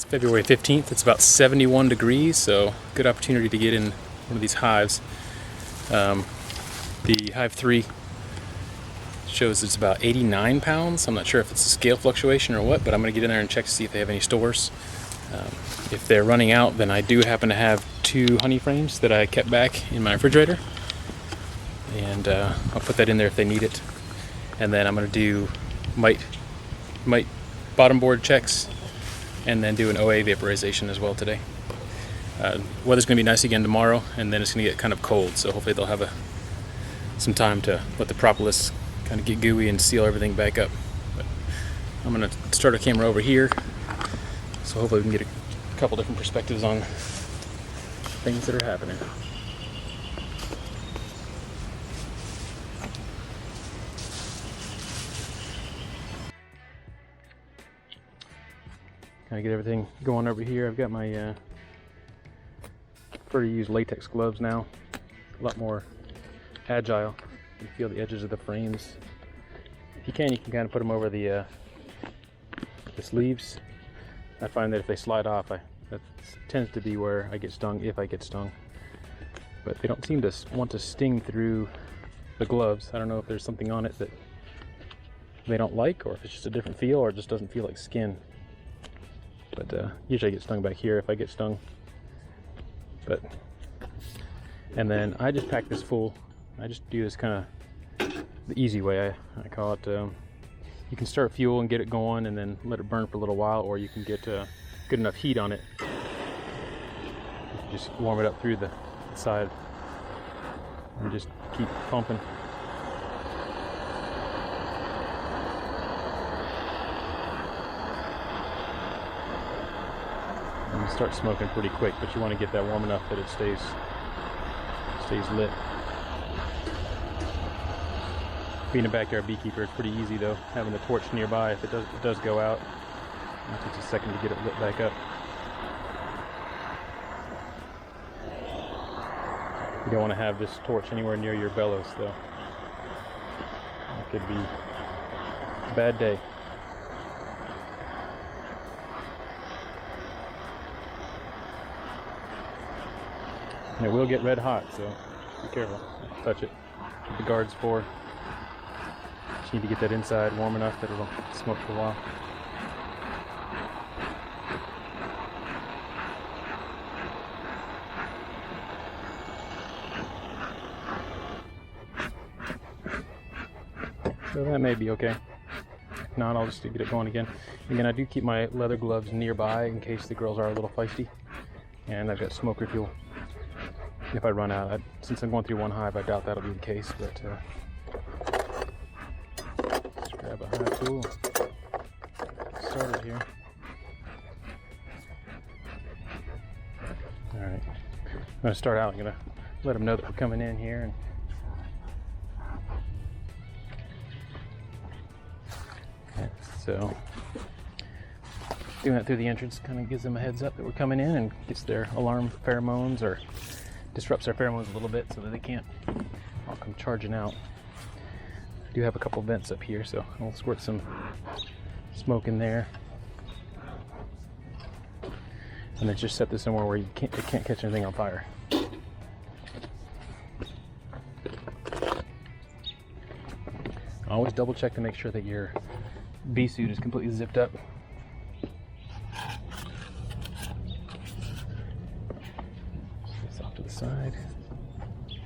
February 15th. It's about 71 degrees, so good opportunity to get in one of these hives. The Hive 3 shows it's about 89 pounds. I'm not sure if it's a scale fluctuation or what, but I'm going to get in there and check to see if they have any stores. If they're running out, then I do happen to have 2 honey frames that I kept back in my refrigerator, and I'll put that in there if they need it. And then I'm going to do mite bottom board checks, and then do an OA vaporization as well today. Weather's going to be nice again tomorrow, and then it's going to get kind of cold, so hopefully they'll have some time to let the propolis kind of get gooey and seal everything back up. But I'm going to start our camera over here, so hopefully we can get a couple different perspectives on things that are happening. Kind of get everything going over here. I've got my prefer to use latex gloves now. A lot more agile. You feel the edges of the frames. If you can kind of put them over the sleeves. I find that if they slide off, that tends to be where I get stung, if I get stung. But they don't seem to want to sting through the gloves. I don't know if there's something on it that they don't like, or if it's just a different feel, or it just doesn't feel like skin. But usually I get stung back here if I get stung. And then I just pack this full. I just do this kind of the easy way, I call it. You can start fuel and get it going and then let it burn for a little while, or you can get good enough heat on it. You can just warm it up through the side and just keep pumping. And you start smoking pretty quick, but you want to get that warm enough that it stays lit. Being a backyard beekeeper, it's pretty easy though, having the torch nearby. If it does go out, it takes a second to get it lit back up. You don't want to have this torch anywhere near your bellows though. It could be a bad day. And it will get red hot, so be careful. Touch it. What the guard's for. Just need to get that inside warm enough that it'll smoke for a while. So that may be okay. If not, I'll just get it going again. Again, I do keep my leather gloves nearby in case the girls are a little feisty. And I've got smoke refuel if I run out. Since I'm going through one hive, I doubt that'll be the case, but let's grab a hive tool. Start it here. Alright, I'm going to start out. I'm going to let them know that we're coming in here. So doing that through the entrance kind of gives them a heads up that we're coming in and gets their alarm pheromones, or disrupts their pheromones a little bit so that they can't all come charging out. I do have a couple vents up here, so I'll squirt some smoke in there. And then just set this somewhere where it can't catch anything on fire. Always double check to make sure that your bee suit is completely zipped up. This off to the side. You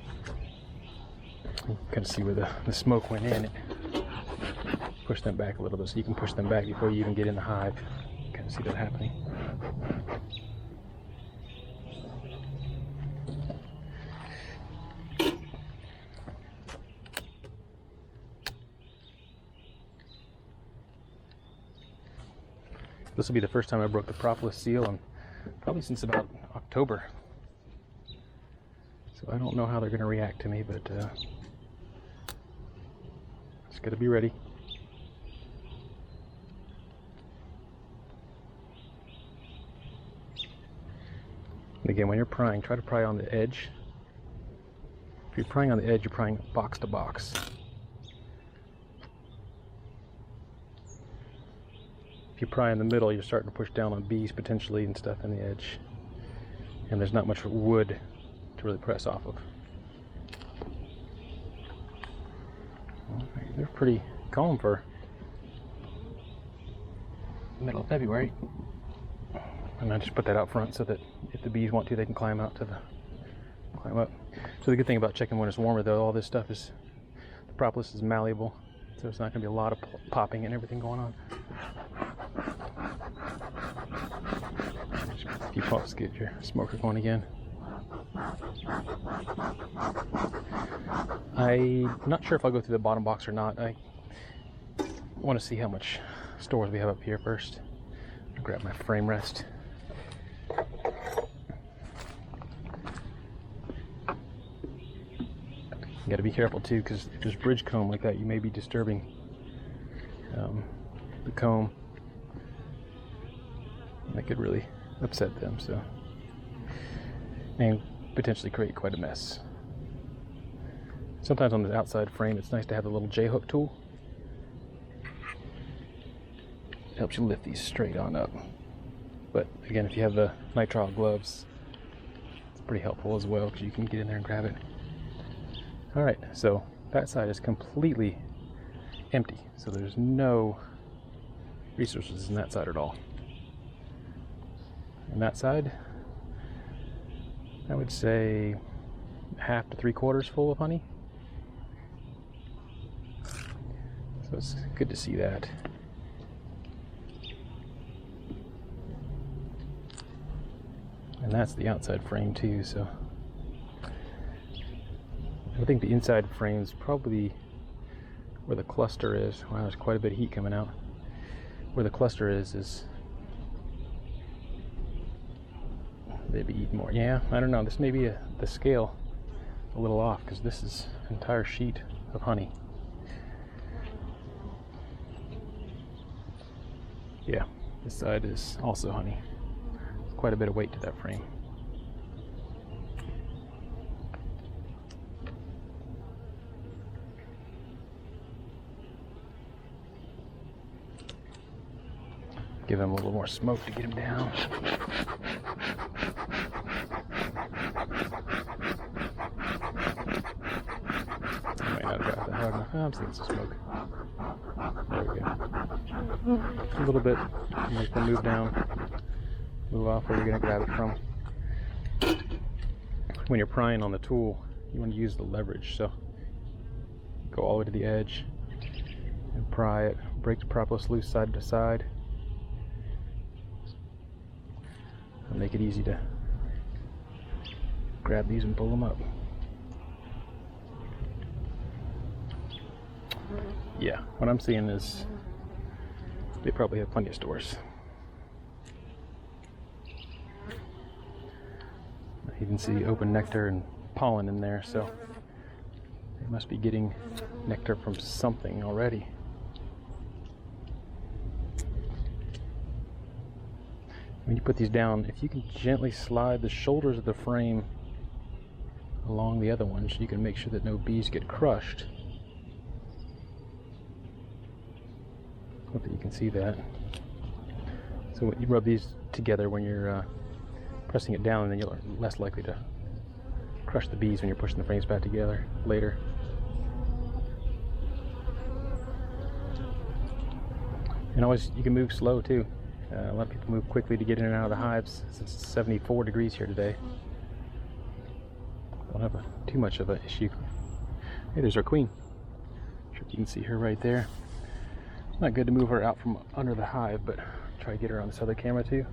can kind of see where the smoke went in. Push them back a little bit, so you can push them back before you even get in the hive. You can kind of see that happening. This will be the first time I broke the propolis seal, and probably since about October. So I don't know how they're going to react to me, but just got to be ready. And again, when you're prying, try to pry on the edge. If you're prying on the edge, you're prying box to box. if you pry in the middle, you're starting to push down on bees potentially and stuff in the edge. And there's not much wood to really press off of. They're pretty calm for middle of February. And I just put that out front so that if the bees want to, they can climb up. So the good thing about checking when it's warmer, though, all this stuff is, the propolis is malleable, so it's not going to be a lot of popping and everything going on. Just a few puffs, get your smoker going again. I'm not sure if I'll go through the bottom box or not. I want to see how much stores we have up here first. I'll grab my frame rest. You got to be careful too, because if there's bridge comb like that, you may be disturbing the comb. That could really upset them, so, and potentially create quite a mess. Sometimes on the outside frame, it's nice to have the little J-hook tool. It helps you lift these straight on up. But again, if you have the nitrile gloves, it's pretty helpful as well, because you can get in there and grab it. Alright, so that side is completely empty, so there's no resources in that side at all. And that side, I would say 1/2 to 3/4 full of honey. So it's good to see that. And that's the outside frame too, so I think the inside frame is probably where the cluster is. Wow, there's quite a bit of heat coming out. Where the cluster is maybe eat more. Yeah, I don't know. This may be the scale a little off, because this is an entire sheet of honey. Yeah, this side is also honey. There's quite a bit of weight to that frame. Give him a little more smoke to get him down. I might not have got that hard enough. Oh, I'm seeing some smoke. There we go. Just a little bit. Make them move down. Move off where you're going to grab it from. When you're prying on the tool, you want to use the leverage. So go all the way to the edge and pry it. Break the propolis loose side to side. Make it easy to grab these and pull them up. Yeah, what I'm seeing is they probably have plenty of stores. I even see open nectar and pollen in there, so they must be getting nectar from something already. When you put these down, if you can gently slide the shoulders of the frame along the other ones, you can make sure that no bees get crushed. Hope that you can see that. So you rub these together when you're pressing it down, and then you're less likely to crush the bees when you're pushing the frames back together later. And always, you can move slow too. A lot of people move quickly to get in and out of the hives, since it's 74 degrees here today. Don't have too much of an issue. Hey, there's our queen. Sure you can see her right there. It's not good to move her out from under the hive, but try to get her on this other camera too.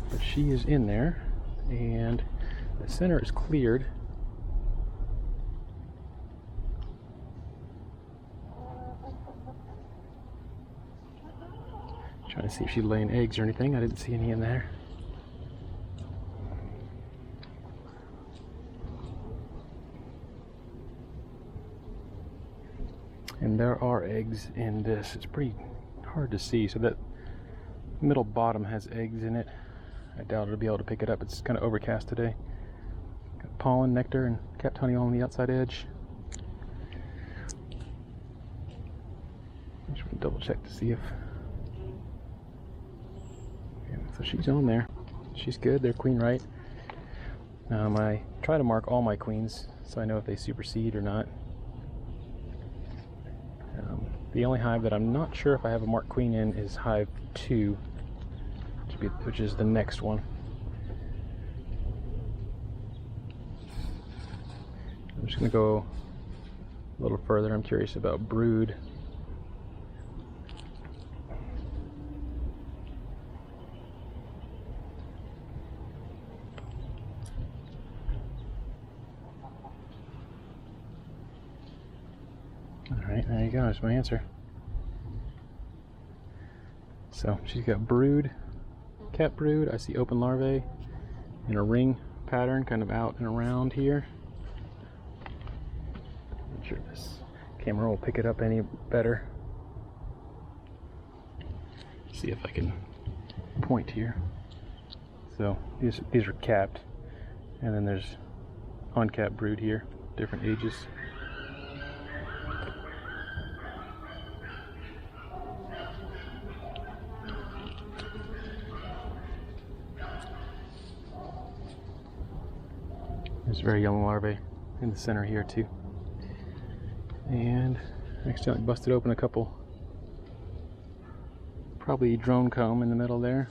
But she is in there, and the center is cleared. Trying to see if she's laying eggs or anything. I didn't see any in there. And there are eggs in this. It's pretty hard to see. So that middle bottom has eggs in it. I doubt it'll be able to pick it up. It's kind of overcast today. Got pollen, nectar, and capped honey on the outside edge. double check to see if... Yeah, so she's on there. She's good. They're queen right. I try to mark all my queens so I know if they supersede or not. The only hive that I'm not sure if I have a marked queen in is hive 2, which is the next one. I'm just going to go a little further. I'm curious about brood. Alright, there you go, there's my answer. So she's got brood, cat brood. I see open larvae in a ring pattern kind of out and around here. Not sure if this camera will pick it up any better. See if I can point here. So these are capped, and then there's uncapped brood here, different ages. There's very young larvae in the center here too. And I accidentally busted open a couple, probably drone comb in the middle there.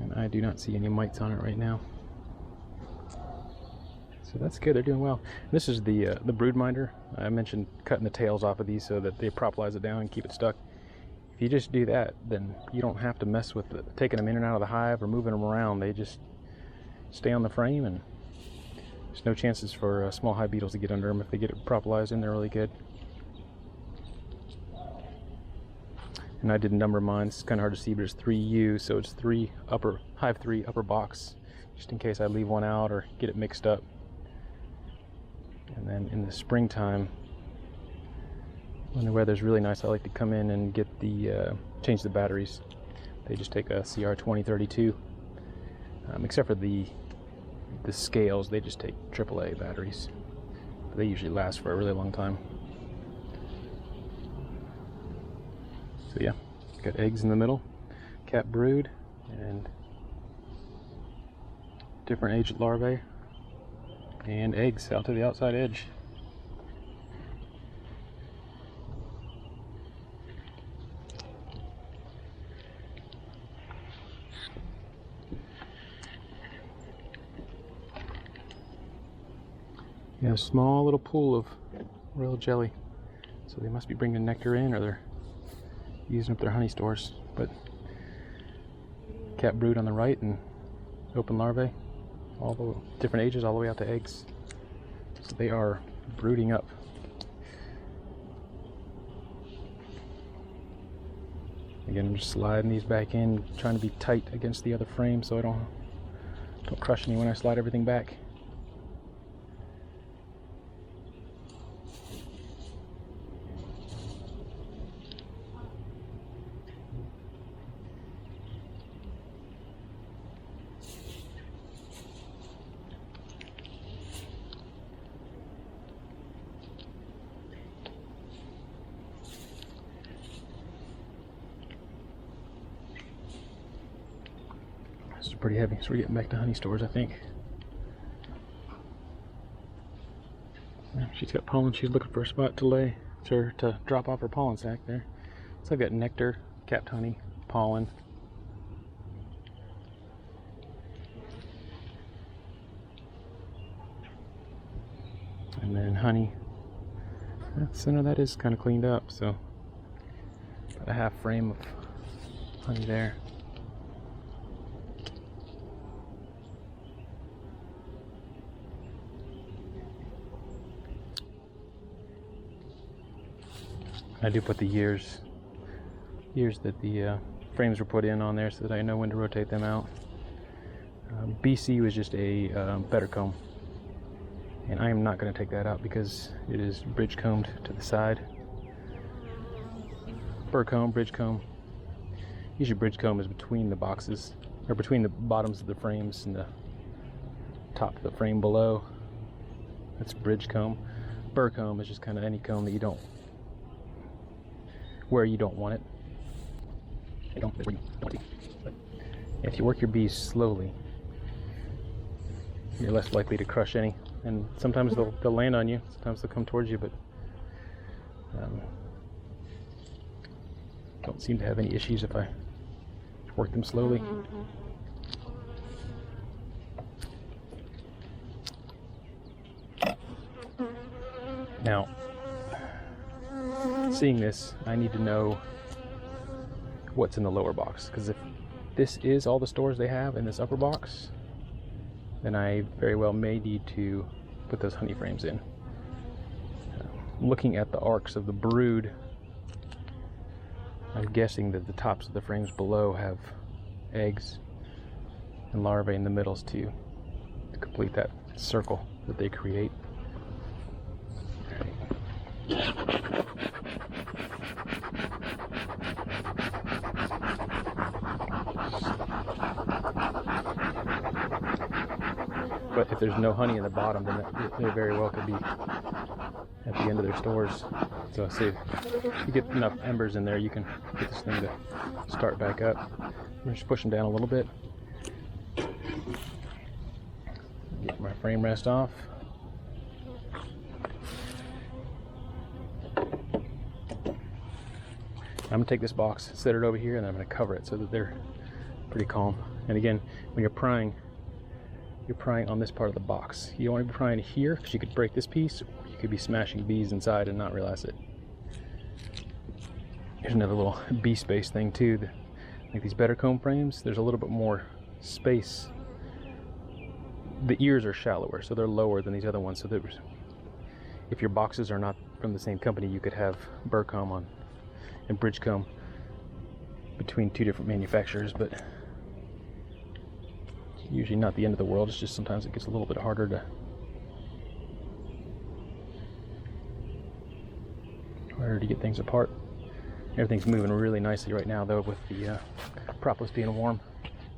And I do not see any mites on it right now. So that's good, they're doing well. This is the brood minder. I mentioned cutting the tails off of these so that they propolize it down and keep it stuck. If you just do that, then you don't have to mess with taking them in and out of the hive or moving them around. They just stay on the frame, and there's no chances for small hive beetles to get under them. If they get it propolized in, they're really good. And I didn't number mine. It's kind of hard to see, but it's 3U, so it's hive 3 upper box, just in case I leave one out or get it mixed up. And then in the springtime, when the weather's really nice, I like to come in and get change the batteries. They just take a CR2032, except for the scales, they just take AAA batteries. But they usually last for a really long time. So yeah, got eggs in the middle, cat brood, and different age larvae, and eggs out to the outside edge. Yeah, a small little pool of royal jelly. So they must be bringing nectar in, or they're using up their honey stores. But cat brood on the right and open larvae, all the different ages, all the way out to eggs. So they are brooding up. Again, I'm just sliding these back in, trying to be tight against the other frame so I don't crush any when I slide everything back. This is pretty heavy, so we're getting back to honey stores, I think. Yeah, she's got pollen. She's looking for a spot to lay, to drop off her pollen sac there. So I've got nectar, capped honey, pollen. And then honey. Yeah, the center of that is kind of cleaned up, so about a half frame of honey there. I do put the years that the frames were put in on there so that I know when to rotate them out. BC was just a better comb, and I am not going to take that out because it is bridge combed to the side. Burr comb, bridge comb. Usually bridge comb is between the boxes, or between the bottoms of the frames and the top of the frame below. That's bridge comb. Burr comb is just kind of any comb that you don't where you don't want it. You don't where you want it. But if you work your bees slowly, you're less likely to crush any. And sometimes they'll land on you, sometimes they'll come towards you, but don't seem to have any issues if I work them slowly. Now, seeing this, I need to know what's in the lower box, because if this is all the stores they have in this upper box, then I very well may need to put those honey frames in. Looking at the arcs of the brood, I'm guessing that the tops of the frames below have eggs and larvae in the middles to complete that circle that they create. But if there's no honey in the bottom, then they very well could be at the end of their stores. So see, if you get enough embers in there, you can get this thing to start back up. I'm just pushing down a little bit. Get my frame rest off. I'm gonna take this box, set it over here, and I'm gonna cover it so that they're pretty calm. And again, when you're prying on this part of the box. You don't want to be prying here because you could break this piece, or you could be smashing bees inside and not realize it. Here's another little bee space thing too. Like these better comb frames, there's a little bit more space. The ears are shallower, so they're lower than these other ones. So if your boxes are not from the same company, you could have burr comb on and bridge comb between two different manufacturers, but usually not the end of the world. It's just sometimes it gets a little bit harder to get things apart. Everything's moving really nicely right now though, with the propolis being warm.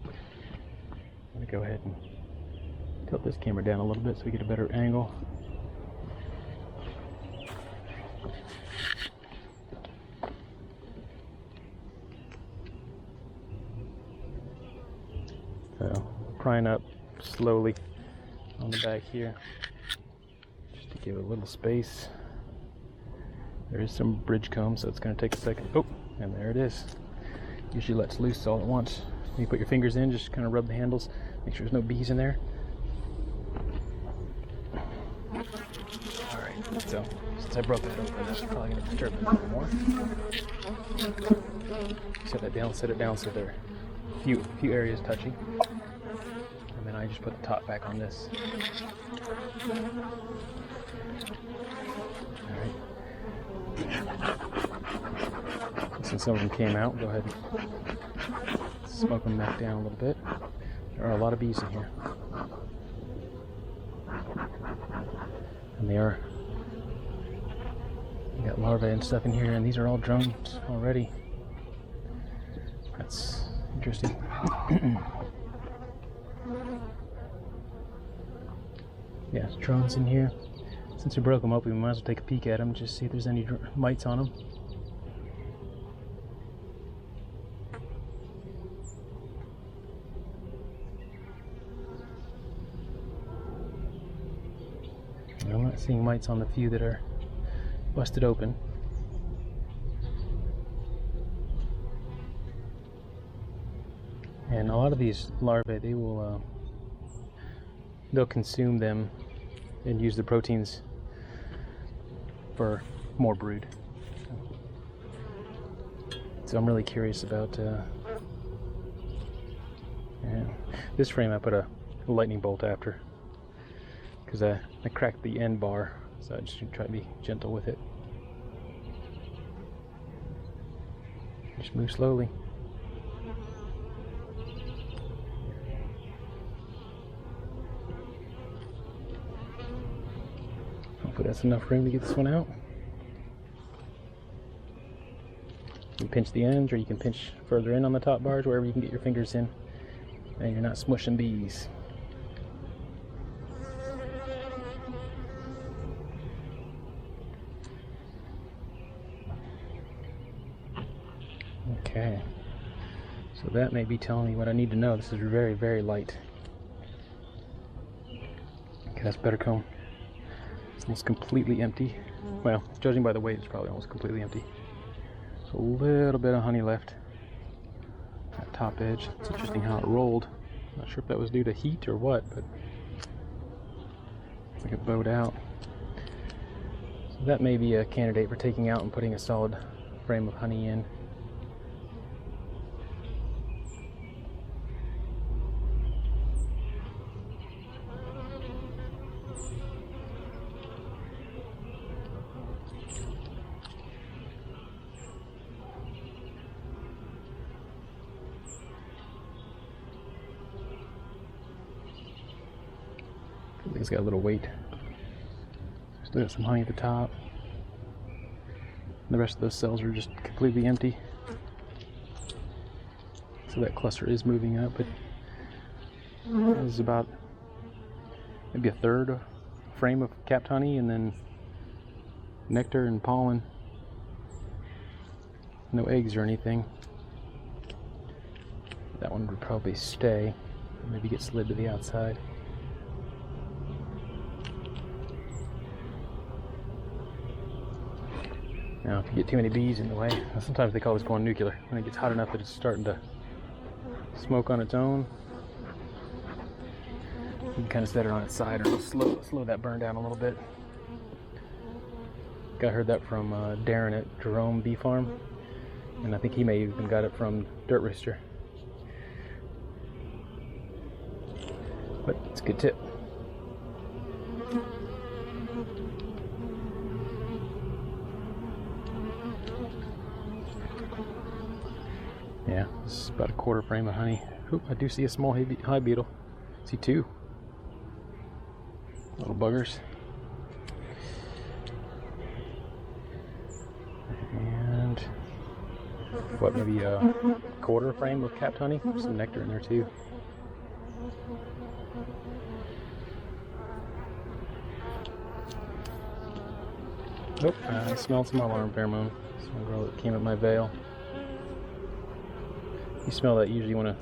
I'm gonna go ahead and tilt this camera down a little bit so we get a better angle. So prying up slowly on the back here, just to give it a little space. There is some bridge comb, so it's going to take a second. Oh, and there it is. Usually lets loose all at once. When you put your fingers in, just kind of rub the handles, make sure there's no bees in there. Alright, so since I broke that open, this is probably going to disturb it a little more. Set it down so there are a few areas touching. And then I just put the top back on this. Alright. Since some of them came out, go ahead and smoke them back down a little bit. There are a lot of bees in here. And they are, you got larvae and stuff in here, and these are all drones already. That's interesting. Yeah, there's drones in here. Since we broke them open, we might as well take a peek at them, just see if there's any mites on them. I'm not seeing mites on the few that are busted open. And a lot of these larvae, they'll consume them and use the proteins for more brood. So I'm really curious about this frame. I put a lightning bolt after because I cracked the end bar, so I just try to be gentle with it. Just move slowly. Hopefully that's enough room to get this one out. You can pinch the ends, or you can pinch further in on the top bars, wherever you can get your fingers in, and you're not smushing bees. Okay. So that may be telling me what I need to know. This is very, very light. Okay, that's better comb. It's almost completely empty. Well, judging by the weight, it's probably almost completely empty. So a little bit of honey left. That top edge. It's interesting how it rolled. Not sure if that was due to heat or what, but it's like it bowed out. So that may be a candidate for taking out and putting a solid frame of honey in. It's got a little weight. Still got some honey at the top. The rest of those cells are just completely empty. So that cluster is moving up, but this is about maybe a third frame of capped honey, and then nectar and pollen. No eggs or anything. That one would probably stay, maybe get slid to the outside. Now, if you get too many bees in the way, sometimes they call this going nuclear. When it gets hot enough that it's starting to smoke on its own, you can kind of set it on its side, or it'll slow that burn down a little bit. I heard that from Darren at Jerome Bee Farm, and I think he may even got it from Dirt Rooster. But it's a good tip. Yeah, this is about a quarter frame of honey. Oop, I do see a small hive beetle. I see two little buggers. And what, maybe a quarter frame of capped honey? There's some nectar in there too. Nope, I smelled some alarm pheromone. Some girl that came at my veil. You smell that usually when I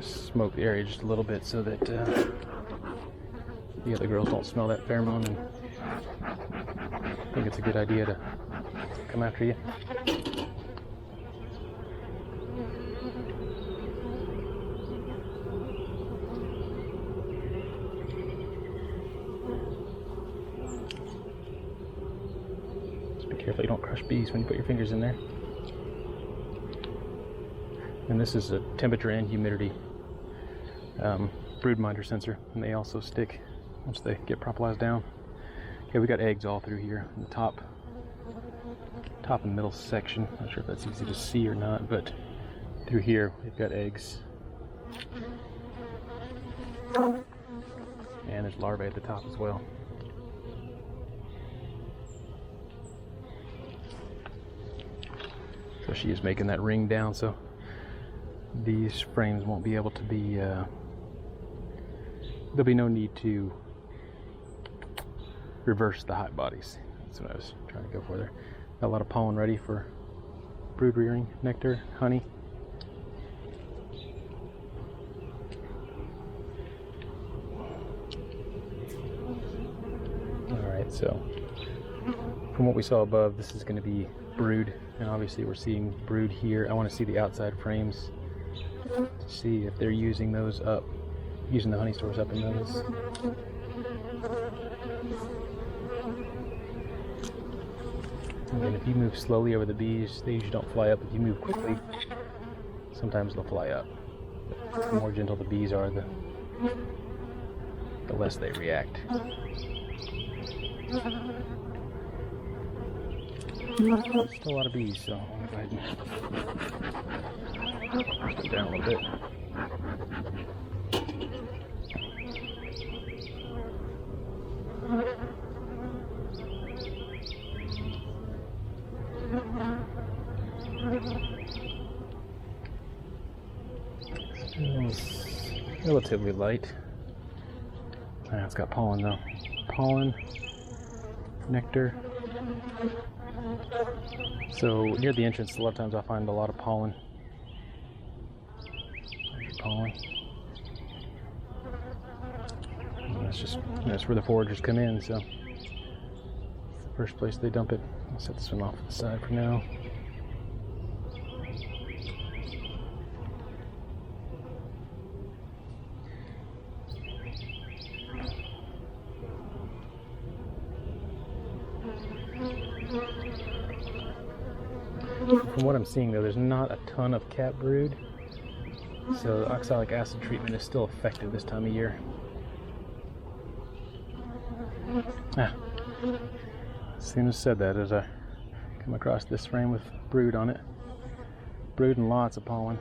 smoke the area just a little bit so that the other girls don't smell that pheromone, and I think it's a good idea to come after you. Just be careful you don't crush bees when you put your fingers in there. And this is a temperature and humidity brood minder sensor, and they also stick once they get propolized down. Okay, we got eggs all through here in the top and middle section. Not sure if that's easy to see or not, but through here we've got eggs. And there's larvae at the top as well. So she is making that ring down, so these frames won't be able to be, there'll be no need to reverse the hive bodies. That's what I was trying to go for there. Got a lot of pollen ready for brood rearing, nectar, honey. Alright, so from what we saw above, this is going to be brood, and obviously we're seeing brood here. I want to see the outside frames to see if they're using those up, using the honey stores up in those. And if you move slowly over the bees, they usually don't fly up. If you move quickly, sometimes they'll fly up. The more gentle the bees are, the less they react. Still a lot of bees, so I'm going to go ahead and push them down a little bit. Still relatively light. It's got pollen though. Pollen, nectar. So near the entrance, a lot of times I find a lot of pollen. There's pollen. And that's where the foragers come in, so it's the first place they dump it. I'll set this one off to the side for now. From what I'm seeing though, there's not a ton of cat brood, so the oxalic acid treatment is still effective this time of year. As soon as said that, as I come across this frame with brood on it, brood and lots of pollen.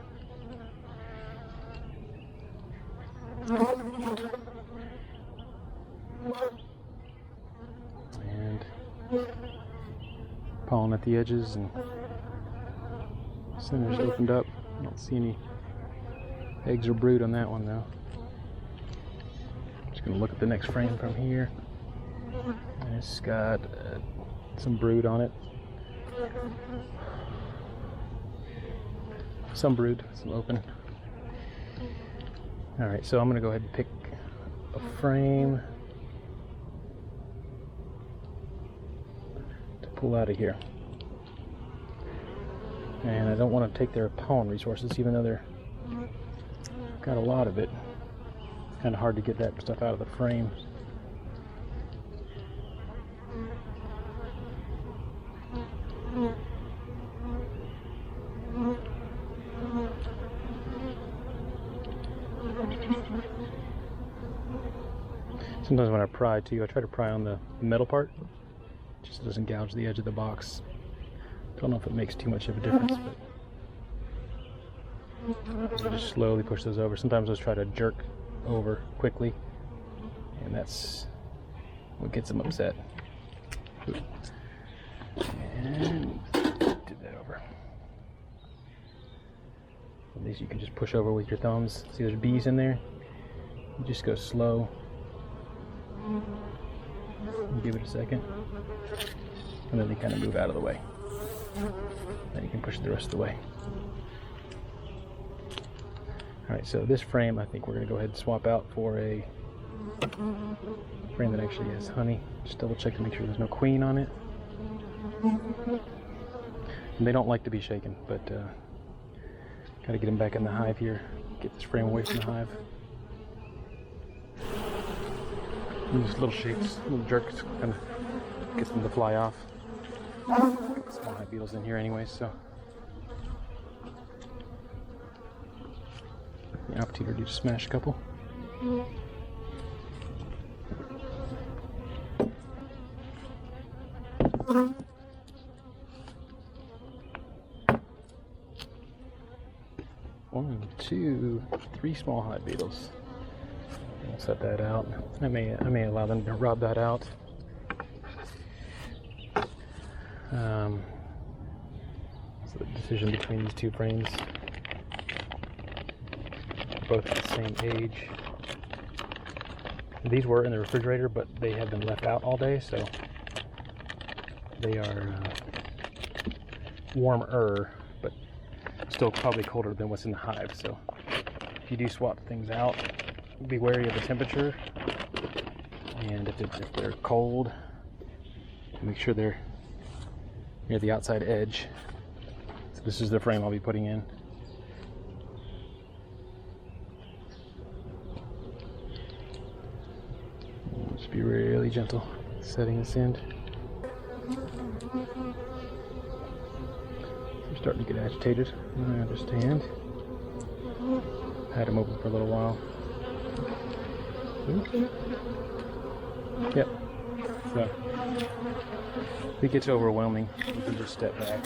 And pollen at the edges, and center's opened up. I don't see any eggs or brood on that one though. Just gonna look at the next frame from here. It's got some brood on it. Some brood, some open. Alright, so I'm gonna go ahead and pick a frame to pull out of here. And I don't want to take their pollen resources, even though they're got a lot of it. It's kind of hard to get that stuff out of the frame. Sometimes when I pry too, I try to pry on the metal part, just doesn't gouge the edge of the box. Don't know if it makes too much of a difference, but I just slowly push those over. Sometimes I just try to jerk over quickly, and that's what gets them upset. And did that over. At least you can just push over with your thumbs. See, there's bees in there. You just go slow. Give it a second, and then they kind of move out of the way. Then you can push it the rest of the way. Alright, so this frame I think we're going to go ahead and swap out for a frame that actually has honey. Just double check to make sure there's no queen on it. And they don't like to be shaken, but got to get them back in the hive here. Get this frame away from the hive. And just little shakes, little jerks, kind of gets them to fly off. Got small hive beetles in here anyway, so the opportunity to smash a couple. One, two, three small hive beetles. I'll set that out. I may allow them to rub that out. So the decision between these two frames, both at the same age. These were in the refrigerator, but they have been left out all day, so they are warmer, but still probably colder than what's in the hive. So if you do swap things out, be wary of the temperature, and if they're cold, make sure they're near the outside edge. So this is the frame I'll be putting in. Just be really gentle setting this end. They're starting to get agitated, I understand. Had them open for a little while. Yep. So if it gets overwhelming, you can just step back.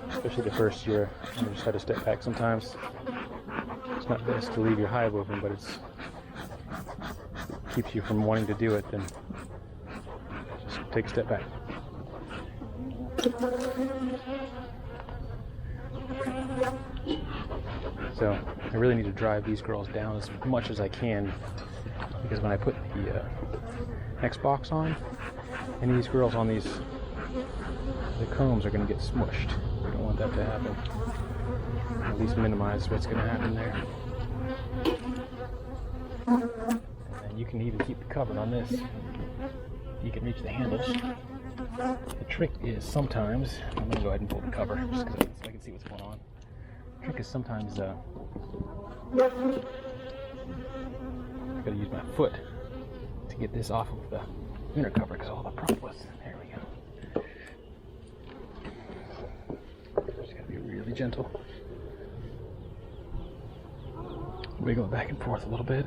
Especially the first year, you just have to step back sometimes. It's not best to leave your hive open, but it keeps you from wanting to do it. Then just take a step back. So I really need to drive these girls down as much as I can, because when I put the X box on, any of these girls on these the combs are going to get smushed. We don't want that to happen. At least minimize what's going to happen there. And you can even keep the cover on this. You can reach the handles. The trick is sometimes, I'm going to go ahead and pull the cover just so I can see what's going on. The trick is sometimes I got to use my foot to get this off of the inner cover because all the prop was. There we go. Just got to be really gentle. Wiggle it back and forth a little bit.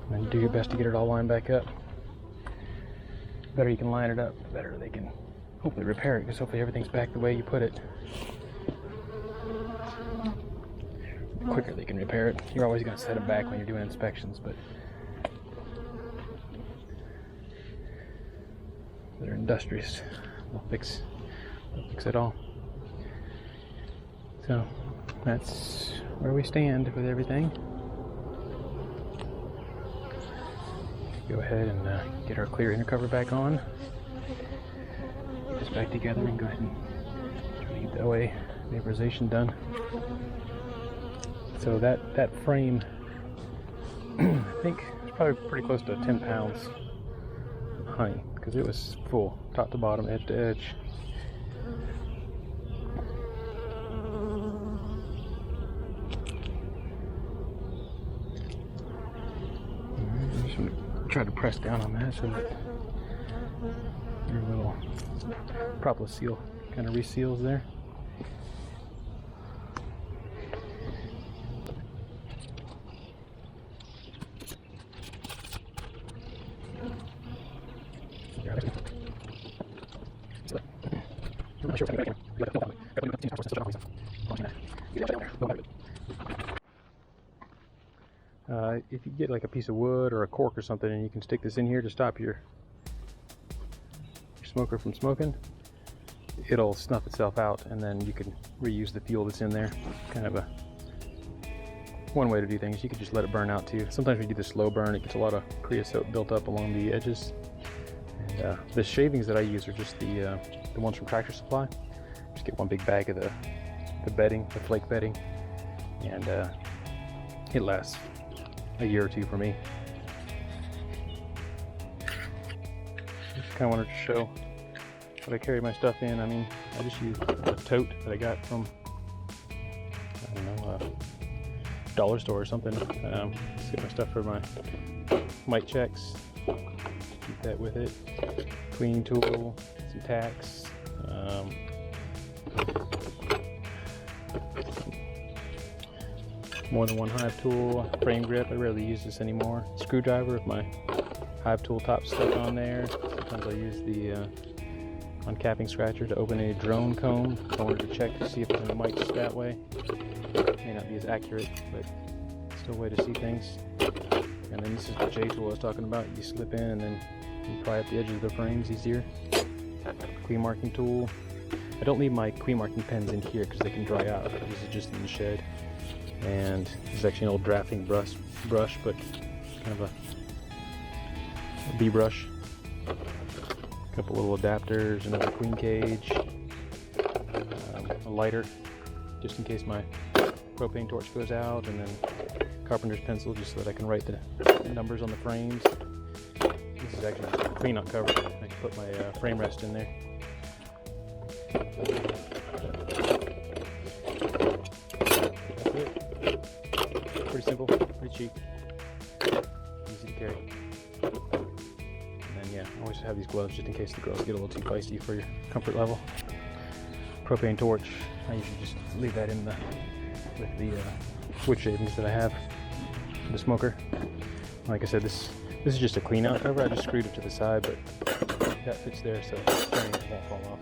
And then do your best to get it all lined back up. The better you can line it up, the better they can hopefully repair it, because hopefully everything's back the way you put it. The quicker they can repair it. You're always going to set them back when you're doing inspections, but they're industrious. They'll fix it all. So that's where we stand with everything. Go ahead and get our clear inner cover back on. Get this back together and go ahead and try to get the OA vaporization done. So that frame, I think it's probably pretty close to 10 pounds of honey because it was full, top to bottom, edge to edge. Try to press down on that so that your little propolis seal kind of reseals there. If you get like a piece of wood or a cork or something and you can stick this in here to stop your smoker from smoking, it'll snuff itself out and then you can reuse the fuel that's in there. Kind of one way to do things. You could just let it burn out too. Sometimes when you do the slow burn, it gets a lot of creosote built up along the edges. And the shavings that I use are just the ones from Tractor Supply. Just get one big bag of the bedding, the flake bedding, and it lasts a year or two for me. Just kind of wanted to show what I carry my stuff in. I mean, I just use a tote that I got from, I don't know, a dollar store or something. Just get my stuff for my mite checks. Keep that with it. Cleaning tool, some tacks. More than one hive tool, frame grip. I rarely use this anymore. Screwdriver with my hive tool top stuck on there. Sometimes I use the uncapping scratcher to open a drone comb. I wanted to check to see if there's any mites that way. May not be as accurate, but still a way to see things. And then this is the J tool I was talking about. You slip in and then you pry up the edges of the frames easier. Queen marking tool. I don't leave my queen marking pens in here because they can dry out. This is just in the shed. And this is actually an old drafting brush, but kind of a bee brush. A couple little adapters, another queen cage, a lighter, just in case my propane torch goes out, and then carpenter's pencil just so that I can write the numbers on the frames. This is actually a clean-out cover. I can put my frame rest in there. Pretty simple, pretty cheap, easy to carry. And then yeah, always have these gloves just in case the girls get a little too feisty for your comfort level. Propane torch, I usually just leave that in with the wood shavings that I have for the smoker. Like I said, this is just a clean out cover. I just screwed it to the side, but that fits there so it won't fall off.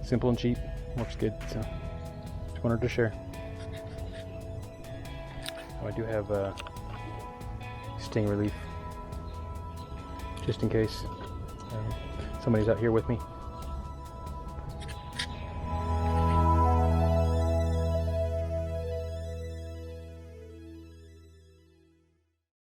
Simple and cheap, works good. So just wanted to share. Oh, I do have sting relief just in case somebody's out here with me.